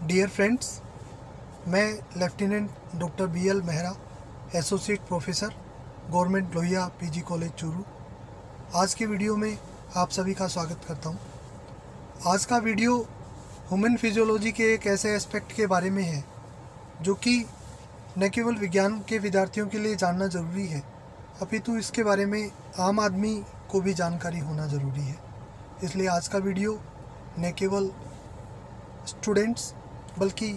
Dear friends, मैं lieutenant doctor BL Mehra, associate professor, government Lohia PG college Churu, आज के video में आप सभी का स्वागत करता हूं। आज का वीडियो ह्यूमन फिजियोलॉजी के एक ऐसे एस्पेक्ट के बारे में है जो कि न केवल विज्ञान के विद्यार्थियों के लिए जानना ज़रूरी है, अपितु इसके बारे में आम आदमी को भी जानकारी होना ज़रूरी है। इसलिए आज का वीडियो न केवल स्टूडेंट्स बल्कि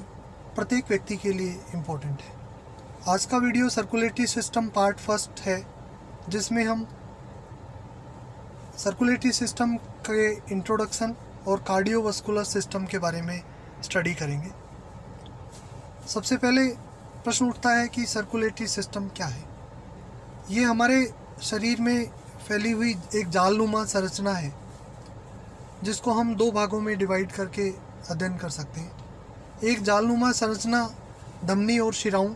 प्रत्येक व्यक्ति के लिए इम्पोर्टेंट है। आज का video circulatory system part first है, जिसमें हम सर्कुलेटरी सिस्टम के इंट्रोडक्शन और कार्डियोवास्कुलर सिस्टम के बारे में स्टडी करेंगे। सबसे पहले प्रश्न उठता है कि सर्कुलेटरी सिस्टम क्या है। ये हमारे शरीर में फैली हुई एक जालनुमा संरचना है, जिसको हम दो भागों में डिवाइड करके अध्ययन कर सकते हैं। एक जालनुमा संरचना धमनी और शिराओं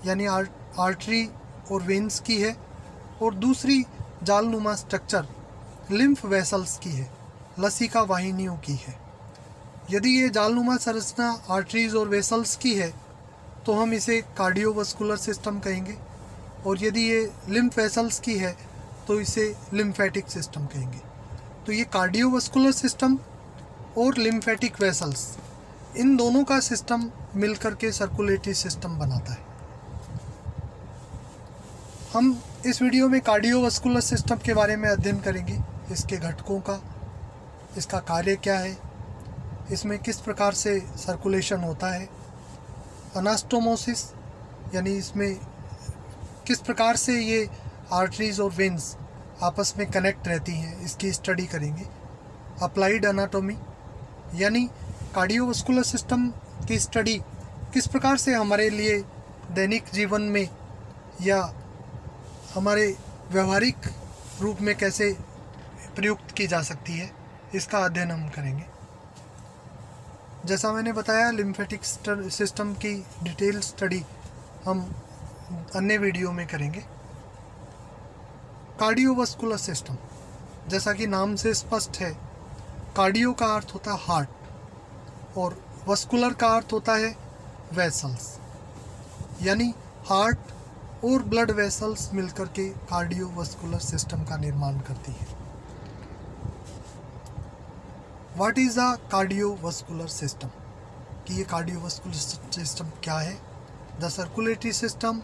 यानी आर्टरी और वेन्स की है, और दूसरी जालनुमा स्ट्रक्चर लिम्फ वेसल्स की है, लसिका वाहिनियों की है। यदि ये जालनुमा संरचना आर्टरीज और वेसल्स की है तो हम इसे कार्डियोवास्कुलर सिस्टम कहेंगे, और यदि ये लिम्फ वेसल्स की है तो इसे लिम्फेटिक सिस्टम कहेंगे। तो ये कार्डियोवास्कुलर सिस्टम और लिम्फेटिक वेसल्स, इन दोनों का सिस्टम मिलकर के सर्कुलेटरी सिस्टम बनाता है। हम इस वीडियो में कार्डियोवास्कुलर सिस्टम के बारे में अध्ययन करेंगे, इसके घटकों का, इसका कार्य क्या है, इसमें किस प्रकार से सर्कुलेशन होता है, अनास्टोमोसिस यानी इसमें किस प्रकार से ये आर्टरीज और वेन्स आपस में कनेक्ट रहती हैं, इसकी स्टडी करेंगे। अप्लाइड एनाटॉमी यानी कार्डियोवास्कुलर सिस्टम की स्टडी किस प्रकार से हमारे लिए दैनिक जीवन में या हमारे व्यवहारिक रूप में कैसे प्रयुक्त की जा सकती है, इसका अध्ययन हम करेंगे। जैसा मैंने बताया, लिम्फेटिक सिस्टम की डिटेल स्टडी हम अन्य वीडियो में करेंगे। कार्डियोवास्कुलर सिस्टम, जैसा कि नाम से स्पष्ट है, कार्डियो का अर्थ होता है हार्ट और वास्कुलर का अर्थ होता है वेसल्स, यानी हार्ट और ब्लड वेसल्स मिलकर के कार्डियोवास्कुलर सिस्टम का निर्माण करती है। What is a cardiovascular system, कि ये कार्डियोवास्कुलर सिस्टम क्या है। The circulatory system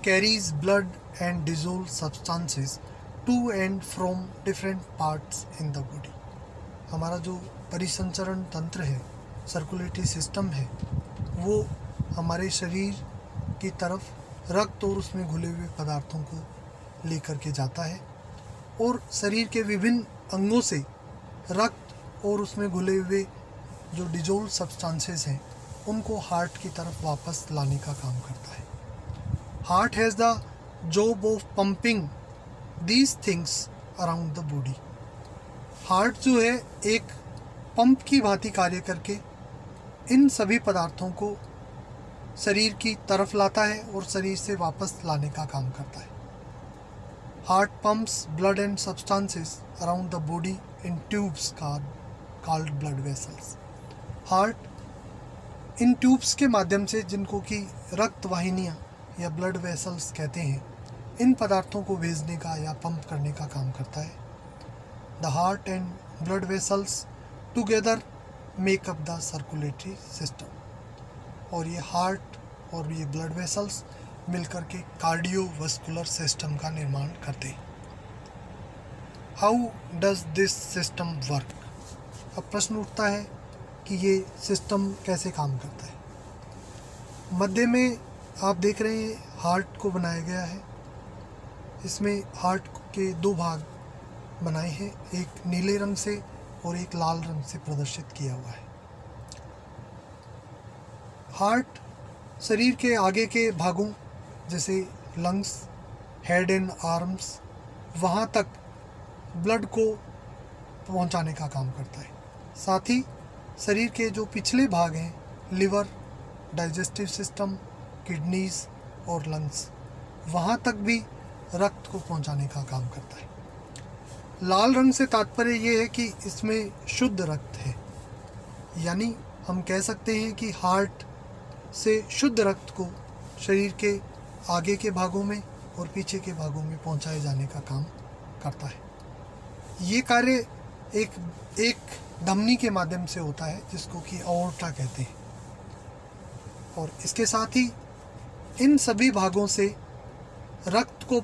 carries blood and dissolve substances to and from different parts in the body. हमारा जो परिसंचरण तंत्र है, सर्कुलेटरी सिस्टम है, वो हमारे शरीर की तरफ रक्त और उसमें घुले हुए पदार्थों को लेकर के जाता है, और शरीर के विभिन्न अंगों से रक्त और उसमें घुले हुए जो डिजोल्व सब्सटेंसेस हैं उनको हार्ट की तरफ वापस लाने का काम करता है। Heart has the job of pumping these things around the body. Heart जो है एक पंप की भांति कार्य करके इन सभी पदार्थों को शरीर की तरफ लाता है और शरीर से वापस लाने का काम करता है। Heart pumps blood and substances around the body in tubes called blood vessels. Heart in tubes के माध्यम से, जिनको कि रक्त वाहिनियाँ या ब्लड वेसल्स कहते हैं, इन पदार्थों को भेजने का या पंप करने का काम करता है। The heart and blood vessels together make up the circulatory system, और ये हार्ट और ये ब्लड वेसल्स मिलकर के कार्डियोवास्कुलर सिस्टम का निर्माण करते हैं। How does this system work. अब प्रश्न उठता है कि ये सिस्टम कैसे काम करता है। मध्य में आप देख रहे हैं हार्ट को बनाया गया है। इसमें हार्ट के दो भाग बनाए हैं, एक नीले रंग से और एक लाल रंग से प्रदर्शित किया हुआ है। हार्ट शरीर के आगे के भागों जैसे लंग्स, हेड एंड आर्म्स, वहाँ तक ब्लड को पहुँचाने का काम करता है। साथ ही शरीर के जो पिछले भाग हैं, लिवर, डाइजेस्टिव सिस्टम, किडनीज और लंग्स, वहाँ तक भी रक्त को पहुँचाने का काम करता है। लाल रंग से तात्पर्य ये है कि इसमें शुद्ध रक्त है, यानी हम कह सकते हैं कि हार्ट से शुद्ध रक्त को शरीर के आगे के भागों में और पीछे के भागों में पहुंचाए जाने का काम करता है। ये कार्य एक धमनी के माध्यम से होता है जिसको कि अओर्टा कहते हैं, और इसके साथ ही इन सभी भागों से रक्त को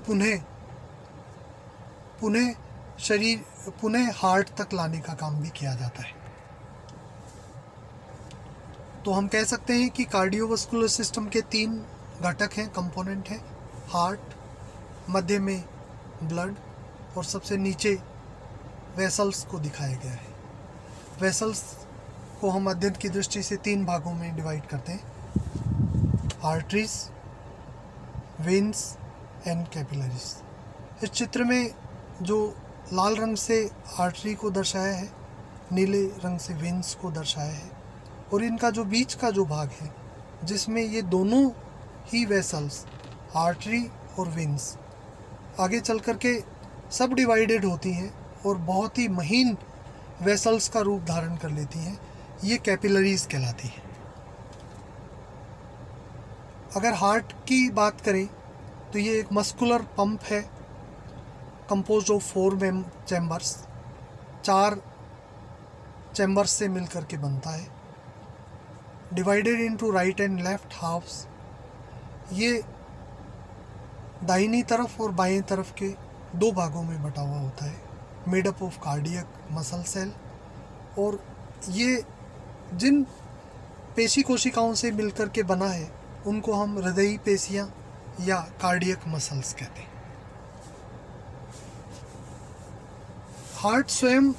पुनः हार्ट तक लाने का काम भी किया जाता है। तो हम कह सकते हैं कि कार्डियोवास्कुलर सिस्टम के 3 घटक हैं, कंपोनेंट हैं। हार्ट, मध्य में ब्लड और सबसे नीचे वेसल्स को दिखाया गया है। वेसल्स को हम अध्ययन की दृष्टि से 3 भागों में डिवाइड करते हैं, आर्टरीज, वेन्स एंड कैपिलरीज। इस चित्र में जो लाल रंग से आर्टरी को दर्शाया है, नीले रंग से वेन्स को दर्शाया है, और इनका जो बीच का जो भाग है जिसमें ये दोनों ही वेसल्स, आर्टरी और वेन्स, आगे चल कर के सब डिवाइडेड होती हैं और बहुत ही महीन वेसल्स का रूप धारण कर लेती हैं, ये कैपिलरीज कहलाती हैं। अगर हार्ट की बात करें तो ये एक मस्कुलर पंप है, कंपोज्ड ऑफ 4 चैम्बर्स, 4 चैम्बर्स से मिलकर के बनता है, divided into right and left halves. ये दाहिनी तरफ और बाएं तरफ के 2 भागों में बटा हुआ होता है, made up of cardiac muscle cell, और ये जिन पेशी कोशिकाओं से मिलकर के बना है उनको हम हृदयी पेशियां या कार्डियक मसल्स कहते हैं। हार्ट स्वयं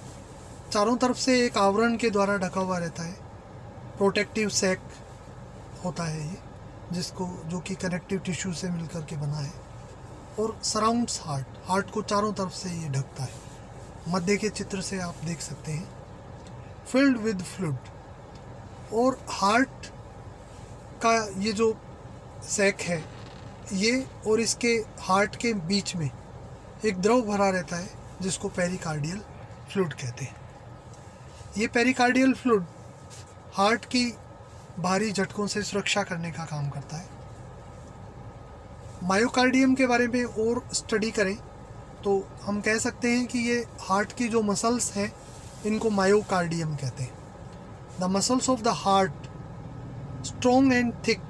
चारों तरफ से एक आवरण के द्वारा ढका हुआ रहता है, प्रोटेक्टिव सैक होता है ये, जो कि कनेक्टिव टिश्यू से मिलकर के बना है, और सराउंड्स हार्ट को चारों तरफ से ये ढकता है। मध्य के चित्र से आप देख सकते हैं, फिल्ड विद फ्लूइड। और हार्ट का ये जो सैक है ये और इसके हार्ट के बीच में एक द्रव भरा रहता है जिसको पेरिकार्डियल फ्लूइड कहते हैं। ये पेरिकार्डियल फ्लूइड हार्ट की भारी झटकों से सुरक्षा करने का काम करता है। मायोकार्डियम के बारे में और स्टडी करें तो हम कह सकते हैं कि ये हार्ट की जो मसल्स हैं इनको मायोकार्डियम कहते हैं। The muscles of the heart strong and thick,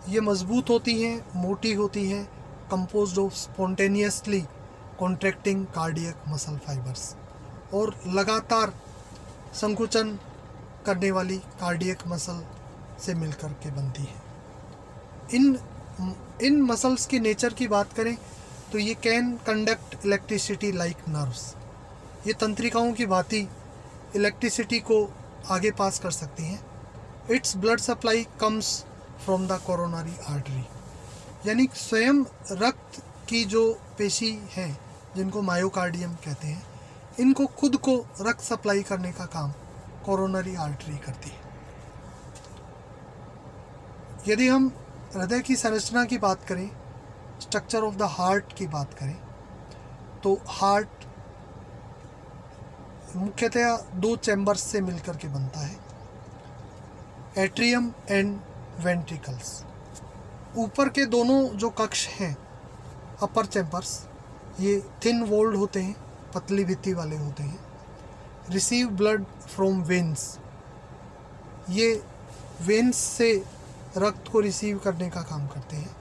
ये मजबूत होती हैं, मोटी होती हैं, composed of spontaneously contracting cardiac muscle fibres, और लगातार संकुचन करने वाली कार्डियक मसल से मिलकर के बनती है। इन मसल्स की नेचर की बात करें तो ये can conduct electricity like nerves, ये तंत्रिकाओं की भांति इलेक्ट्रिसिटी को आगे पास कर सकती हैं। Its blood supply comes from the coronary artery, यानी स्वयं रक्त की जो पेशी हैं जिनको मायोकार्डियम कहते हैं, इनको खुद को रक्त सप्लाई करने का काम कोरोनरी आर्टरी करती है। यदि हम हृदय की संरचना की बात करें, स्ट्रक्चर ऑफ द हार्ट की बात करें, तो हार्ट मुख्यतया 2 चैम्बर्स से मिलकर के बनता है, एट्रियम एंड वेंट्रिकल्स। ऊपर के दोनों जो कक्ष हैं, अपर चैम्बर्स, ये थिन वॉल्ड होते हैं, पतली भित्ति वाले होते हैं। रिसीव ब्लड फ्रॉम वेन्स, ये वेन्स से रक्त को रिसीव करने का काम करते हैं।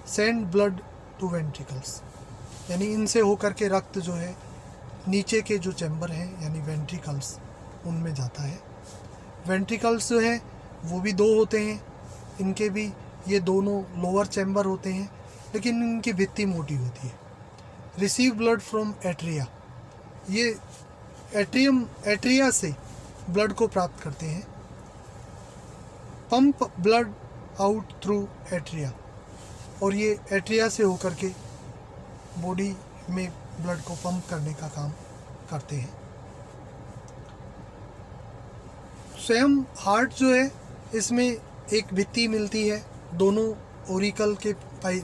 सेंड ब्लड टू वेंट्रिकल्स, यानी इनसे होकर के रक्त जो है नीचे के जो चैम्बर हैं यानी वेंट्रिकल्स, उनमें जाता है। वेंट्रिकल्स जो है वो भी 2 होते हैं, इनके भी ये दोनों लोअर चैम्बर होते हैं, लेकिन इनकी भित्ति मोटी होती है। रिसीव ब्लड फ्रॉम एट्रिया, ये एट्रिया से ब्लड को प्राप्त करते हैं। Pump blood out through atria, और ये एट्रिया से होकर के बॉडी में ब्लड को पंप करने का काम करते हैं। स्वयं हार्ट जो है इसमें एक भित्ति मिलती है, दोनों ओरिकल के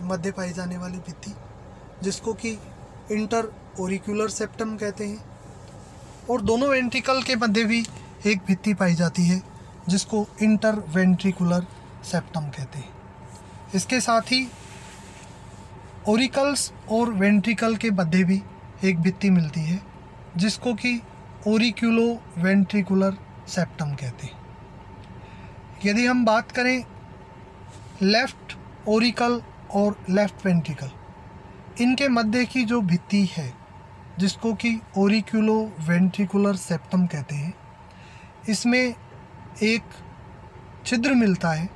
मध्य पाई जाने वाली भित्ति, जिसको कि इंटर ओरिकुलर सेप्टम कहते हैं, और दोनों वेंट्रिकल के मध्य भी एक भित्ति पाई जाती है जिसको इंटरवेंट्रिकुलर सेप्टम कहते हैं। इसके साथ ही ओरिकल्स और वेंट्रिकल के मध्य भी एक भित्ति मिलती है जिसको कि ओरिक्यूलो वेंट्रिकुलर सेप्टम कहते हैं। यदि हम बात करें लेफ़्ट ओरिकल और लेफ़्ट वेंट्रिकल, इनके मध्य की जो भित्ति है जिसको कि ओरिक्यूलो वेंट्रिकुलर सेप्टम कहते हैं, इसमें एक छिद्र मिलता है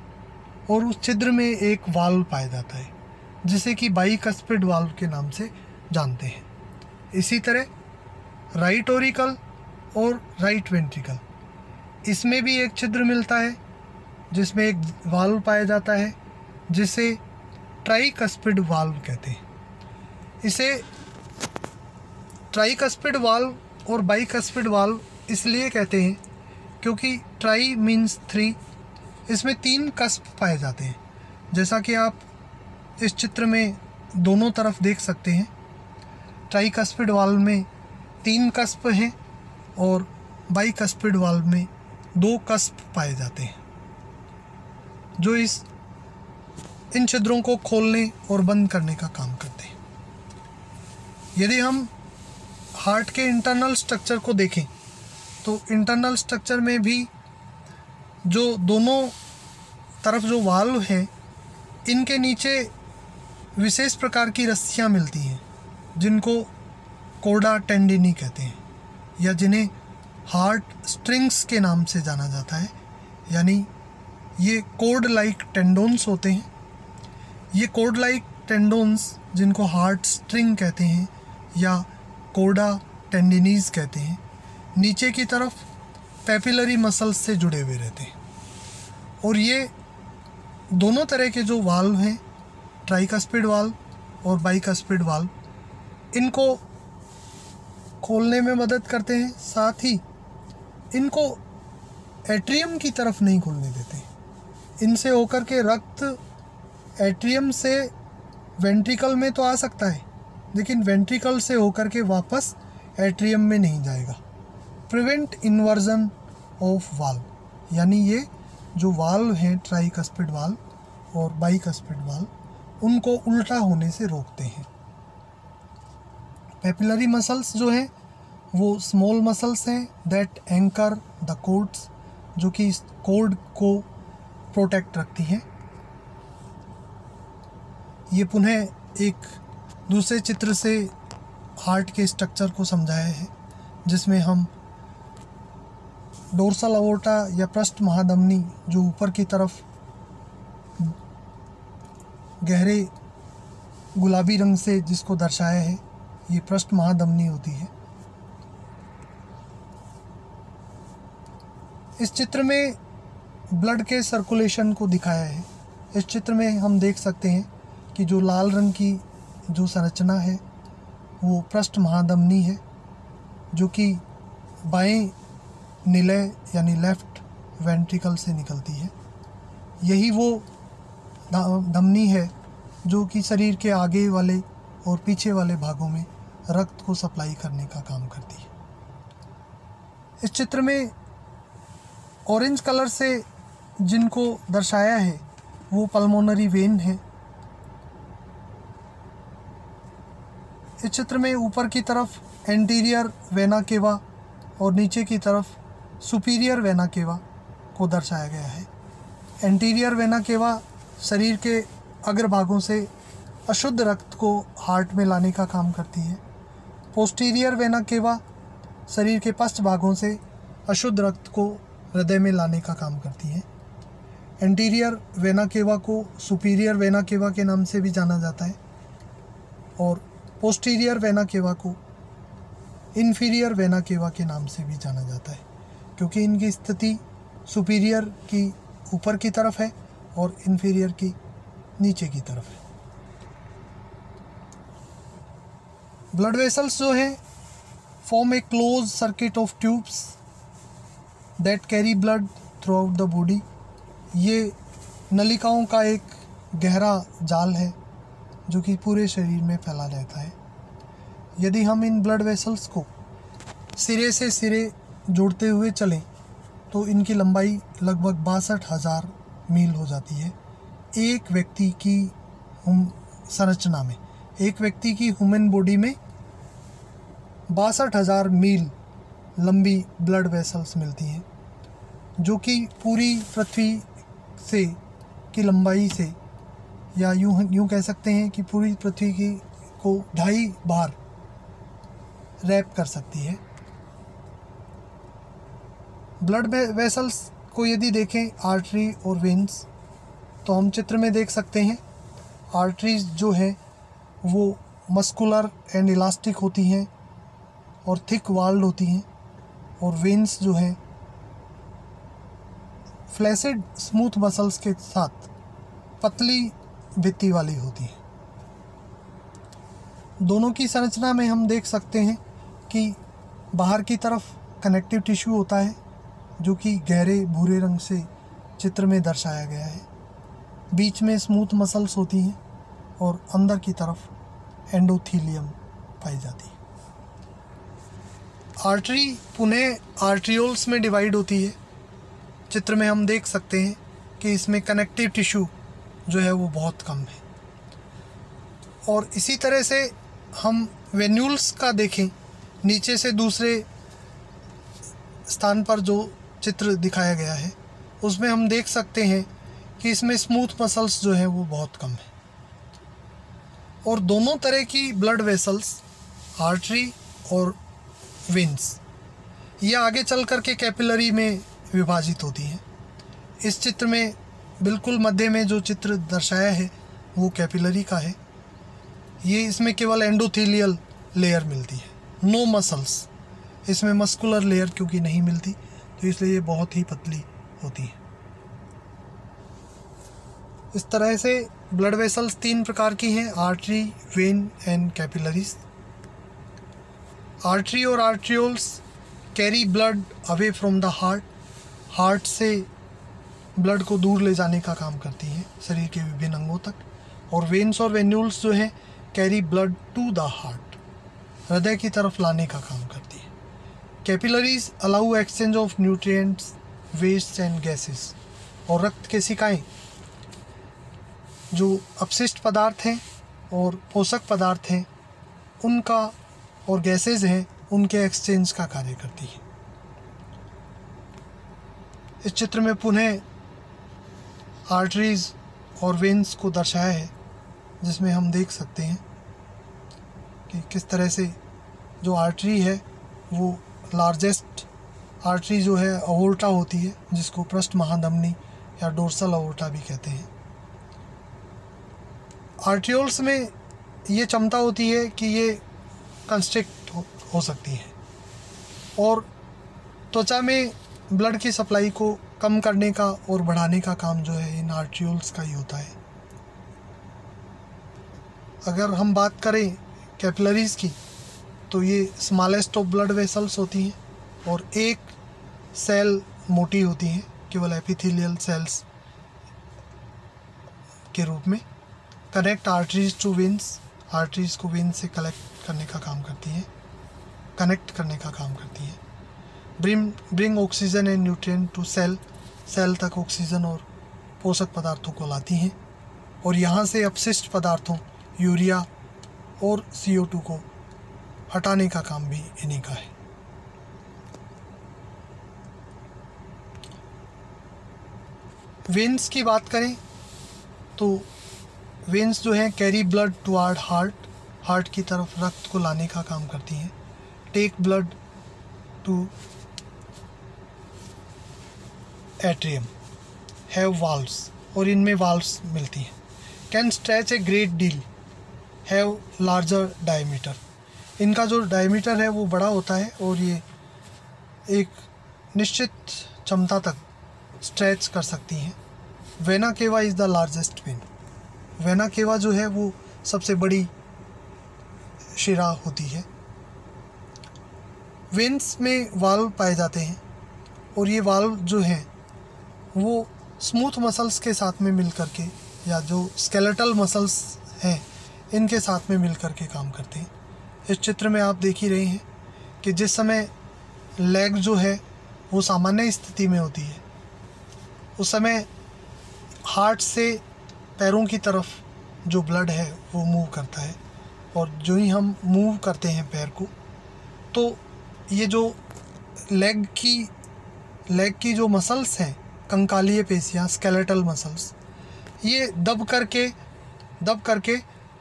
और उस छिद्र में एक वाल्व पाया जाता है जिसे कि बाइकस्पिड वाल्व के नाम से जानते हैं। इसी तरह राइट ओरिकल और राइट वेंट्रिकल, इसमें भी एक छिद्र मिलता है जिसमें एक वाल्व पाया जाता है जिसे ट्राइकस्पिड वाल्व कहते हैं। इसे ट्राइकस्पिड वाल्व और बाइकस्पिड वाल्व इसलिए कहते हैं क्योंकि ट्राई मीन्स 3, इसमें 3 कस्प पाए जाते हैं। जैसा कि आप इस चित्र में दोनों तरफ देख सकते हैं, ट्राइकस्पिड वाल्व में 3 कस्प हैं और बाइकस्पिड वाल्व में 2 कस्प पाए जाते हैं जो इन छिद्रों को खोलने और बंद करने का काम करते हैं। यदि हम हार्ट के इंटरनल स्ट्रक्चर को देखें तो इंटरनल स्ट्रक्चर में भी जो दोनों तरफ जो वाल्व हैं, इनके नीचे विशेष प्रकार की रस्सियाँ मिलती हैं जिनको कोडा टेंडिनी कहते हैं या जिन्हें हार्ट स्ट्रिंग्स के नाम से जाना जाता है। यानी ये कोड लाइक टेंडोन्स होते हैं। ये कोड लाइक टेंडोन्स जिनको हार्ट स्ट्रिंग कहते हैं या कोडा टेंडिनीज कहते हैं, नीचे की तरफ पेपिलरी मसल्स से जुड़े हुए रहते हैं। और ये दोनों तरह के जो वाल्व हैं, ट्राइकस्पिड वाल्व और बाइकस्पिड वाल्व, इनको खोलने में मदद करते हैं। साथ ही इनको एट्रियम की तरफ नहीं खोलने देते। इनसे होकर के रक्त एट्रियम से वेंट्रिकल में तो आ सकता है लेकिन वेंट्रिकल से होकर के वापस एट्रियम में नहीं जाएगा। प्रिवेंट इन्वर्जन ऑफ वाल्व, यानी ये जो वाल्व हैं ट्राइकस्पिड वाल्व और बाइकस्पिड वाल्व, उनको उल्टा होने से रोकते हैं। पेपिलरी मसल्स जो हैं वो स्मॉल मसल्स हैं दैट एंकर द कोड्स, जो कि इस कोड को प्रोटेक्ट रखती हैं। ये पुनः एक दूसरे चित्र से हार्ट के स्ट्रक्चर को समझाया है जिसमें हम डोर्सल अओर्टा या पृष्ठ महाधमनी जो ऊपर की तरफ गहरे गुलाबी रंग से जिसको दर्शाया है, ये पृष्ठ महाधमनी होती है। इस चित्र में ब्लड के सर्कुलेशन को दिखाया है। इस चित्र में हम देख सकते हैं कि जो लाल रंग की जो संरचना है वो पृष्ठ महाधमनी है जो कि बाएं निलय यानी लेफ़्ट वेंट्रिकल से निकलती है। यही वो धमनी है जो कि शरीर के आगे वाले और पीछे वाले भागों में रक्त को सप्लाई करने का काम करती है। इस चित्र में ऑरेंज कलर से जिनको दर्शाया है वो पल्मोनरी वेन है। इस चित्र में ऊपर की तरफ एंटीरियर वेना केवा और नीचे की तरफ सुपीरियर वेना केवा को दर्शाया गया है। एंटीरियर वेना केवा शरीर के अग्रभागों से अशुद्ध रक्त को हार्ट में लाने का काम करती है। पोस्टीरियर वेना केवा शरीर के पश्च भागों से अशुद्ध रक्त को हृदय में लाने का काम करती है। एंटीरियर वेना केवा को सुपीरियर वेना केवा के नाम से भी जाना जाता है और पोस्टीरियर वेना केवा को इन्फीरियर वेना केवा के नाम से भी जाना जाता है क्योंकि इनकी स्थिति सुपीरियर की ऊपर की तरफ है और इन्फीरियर की नीचे की तरफ है। ब्लड वेसल्स जो हैं form A close circuit of tubes that carry blood through out the body. ये नलिकाओं का एक गहरा जाल है जो कि पूरे शरीर में फैला रहता है। यदि हम इन ब्लड वेसल्स को सिरे से सिरे जोड़ते हुए चलें तो इनकी लंबाई लगभग 62,000 मील हो जाती है। एक व्यक्ति की संरचना में, एक व्यक्ति की ह्यूमन बॉडी में 62,000 मील लंबी ब्लड वेसल्स मिलती हैं, जो कि पूरी पृथ्वी से की लंबाई से, या यूँ कह सकते हैं कि पूरी पृथ्वी की को 2.5 बार रैप कर सकती है। ब्लड वेसल्स को यदि देखें, आर्टरी और वेन्स, तो हम चित्र में देख सकते हैं आर्टरीज जो है वो मस्कुलर एंड इलास्टिक होती हैं और थिक वाल्ड होती हैं, और वेन्स जो हैं फ्लैसिड स्मूथ मसल्स के साथ पतली भित्ति वाली होती हैं। दोनों की संरचना में हम देख सकते हैं कि बाहर की तरफ कनेक्टिव टिश्यू होता है, जो कि गहरे भूरे रंग से चित्र में दर्शाया गया है। बीच में स्मूथ मसल्स होती हैं और अंदर की तरफ एंडोथीलियम पाई जाती है। आर्टरी पुनः आर्ट्रियोल्स में डिवाइड होती है। चित्र में हम देख सकते हैं कि इसमें कनेक्टिव टिश्यू जो है वो बहुत कम है। और इसी तरह से हम वेन्यूल्स का देखें, नीचे से दूसरे स्थान पर जो चित्र दिखाया गया है उसमें हम देख सकते हैं कि इसमें स्मूथ मसल्स जो है वो बहुत कम है। और दोनों तरह की ब्लड वेसल्स, आर्टरी और वेन्स, ये आगे चल कर के कैपिलरी में विभाजित होती हैं। इस चित्र में बिल्कुल मध्य में जो चित्र दर्शाया है वो कैपिलरी का है। ये इसमें केवल एंडोथेलियल लेयर मिलती है, नो मसल्स। इसमें मस्कुलर लेयर क्योंकि नहीं मिलती, तो इसलिए ये बहुत ही पतली होती है। इस तरह से ब्लड वेसल्स 3 प्रकार की हैं, artery, vein and capillaries. Artery और arterioles carry blood away from the heart, heart से ब्लड को दूर ले जाने का काम करती हैं शरीर के विभिन्न अंगों तक। और वेन्स और वेन्यूल्स जो हैं carry blood to the heart, हृदय की तरफ लाने का काम करती है। Capillaries allow exchange of nutrients, waste and gases. और रक्त केशिकाएँ जो अपशिष्ट पदार्थ हैं और पोषक पदार्थ हैं उनका, और गैसेज हैं उनके एक्सचेंज का कार्य करती है। इस चित्र में पुनः आर्टरीज और वेन्स को दर्शाया है, जिसमें हम देख सकते हैं कि किस तरह से जो आर्टरी है वो लार्जेस्ट आर्टरी जो है अओर्टा होती है, जिसको पृष्ठ महाधमनी या डोर्सल अओर्टा भी कहते हैं। आर्ट्रियोल्स में ये क्षमता होती है कि ये कंस्ट्रिक्ट हो सकती है और त्वचा में ब्लड की सप्लाई को कम करने का और बढ़ाने का काम जो है इन आर्ट्रियोल्स का ही होता है। अगर हम बात करें कैपिलरीज़ की, तो ये स्मॉलेस्ट ऑफ ब्लड वेसल्स होती हैं और एक सेल मोटी होती हैं, केवल एपिथेलियल सेल्स के रूप में। Connect arteries to veins, arteries को वेन्स से कनेक्ट करने का काम करती हैं, कनेक्ट करने का काम करती हैं। Bring oxygen and nutrient to cell, cell तक ऑक्सीजन और पोषक पदार्थों को लाती हैं और यहाँ से अपशिष्ट पदार्थों यूरिया और CO2 को हटाने का काम भी इन्हीं का है। वेन्स की बात करें तो वेन्स जो हैं carry blood toward heart, heart की तरफ रक्त को लाने का काम करती हैं। Take blood to atrium, have valves, और इनमें वाल्व्स मिलती हैं। Can stretch a great deal, have larger diameter, इनका जो डायमीटर है वो बड़ा होता है और ये एक निश्चित क्षमता तक स्ट्रेच कर सकती हैं। Vena cava is the largest when, vena cava जो है वो सबसे बड़ी शिरा होती है। वेन्स में वाल्व पाए जाते हैं और ये वाल्व जो हैं वो स्मूथ मसल्स के साथ में मिल कर के, या जो स्केलेटल मसल्स हैं इनके साथ में मिल कर के काम करते हैं। इस चित्र में आप देख ही रहे हैं कि जिस समय लेग जो है वो सामान्य स्थिति में होती है, उस समय हार्ट से पैरों की तरफ जो ब्लड है वो मूव करता है, और जो ही हम मूव करते हैं पैर को, तो ये जो लेग की जो मसल्स हैं, कंकालीय पेशियाँ, स्केलेटल मसल्स, ये दब करके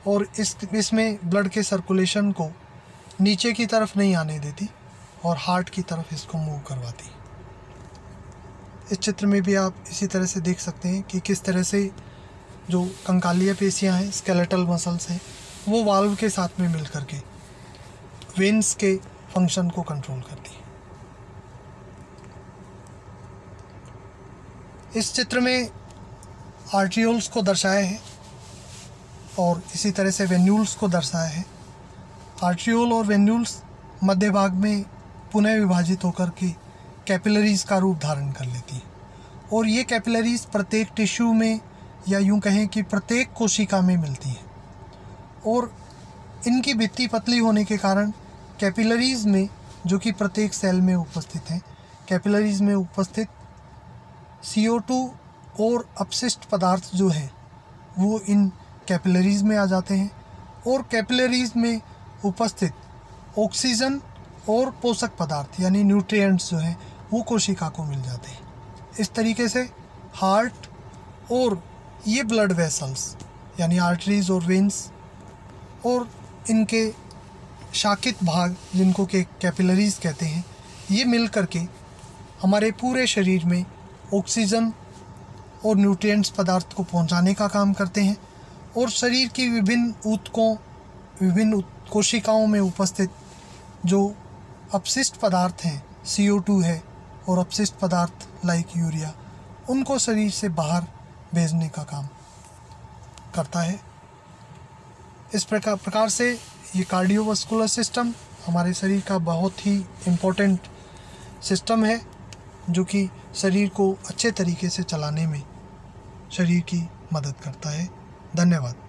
और इसमें ब्लड के सर्कुलेशन को नीचे की तरफ नहीं आने देती और हार्ट की तरफ इसको मूव करवाती। इस चित्र में भी आप इसी तरह से देख सकते हैं कि किस तरह से जो कंकालीय पेशियाँ हैं, स्केलेटल मसल्स हैं, वो वाल्व के साथ में मिल करके वेन्स के फंक्शन को कंट्रोल करती है। इस चित्र में आर्ट्रियोल्स को दर्शाया है और इसी तरह से वेन्यूल्स को दर्शाया है। आर्ट्रियोल और वेन्यूल्स मध्य भाग में पुनः विभाजित होकर के कैपिलरीज़ का रूप धारण कर लेती हैं, और ये कैपिलरीज़ प्रत्येक टिश्यू में, या यूं कहें कि प्रत्येक कोशिका में मिलती हैं, और इनकी भित्ति पतली होने के कारण कैपिलरीज़ में, जो कि प्रत्येक सेल में उपस्थित हैं, कैपिलरीज़ में उपस्थित CO2 और अपशिष्ट पदार्थ जो हैं वो इन कैपिलरीज़ में आ जाते हैं, और कैपिलरीज़ में उपस्थित ऑक्सीजन और पोषक पदार्थ यानी न्यूट्रिएंट्स जो हैं वो कोशिका को मिल जाते हैं। इस तरीके से हार्ट और ये ब्लड वेसल्स यानी आर्टरीज़ और वेन्स और इनके शाखित भाग, जिनको के कैपिलरीज़ कहते हैं, ये मिल करके हमारे पूरे शरीर में ऑक्सीजन और न्यूट्रिएंट्स पदार्थ को पहुंचाने का काम करते हैं, और शरीर की विभिन्न कोशिकाओं में उपस्थित जो अपशिष्ट पदार्थ हैं, CO2 है और अपशिष्ट पदार्थ लाइक यूरिया, उनको शरीर से बाहर भेजने का काम करता है। इस प्रकार से ये कार्डियोवास्कुलर सिस्टम हमारे शरीर का बहुत ही इम्पोर्टेंट सिस्टम है, जो कि शरीर को अच्छे तरीके से चलाने में शरीर की मदद करता है। धन्यवाद।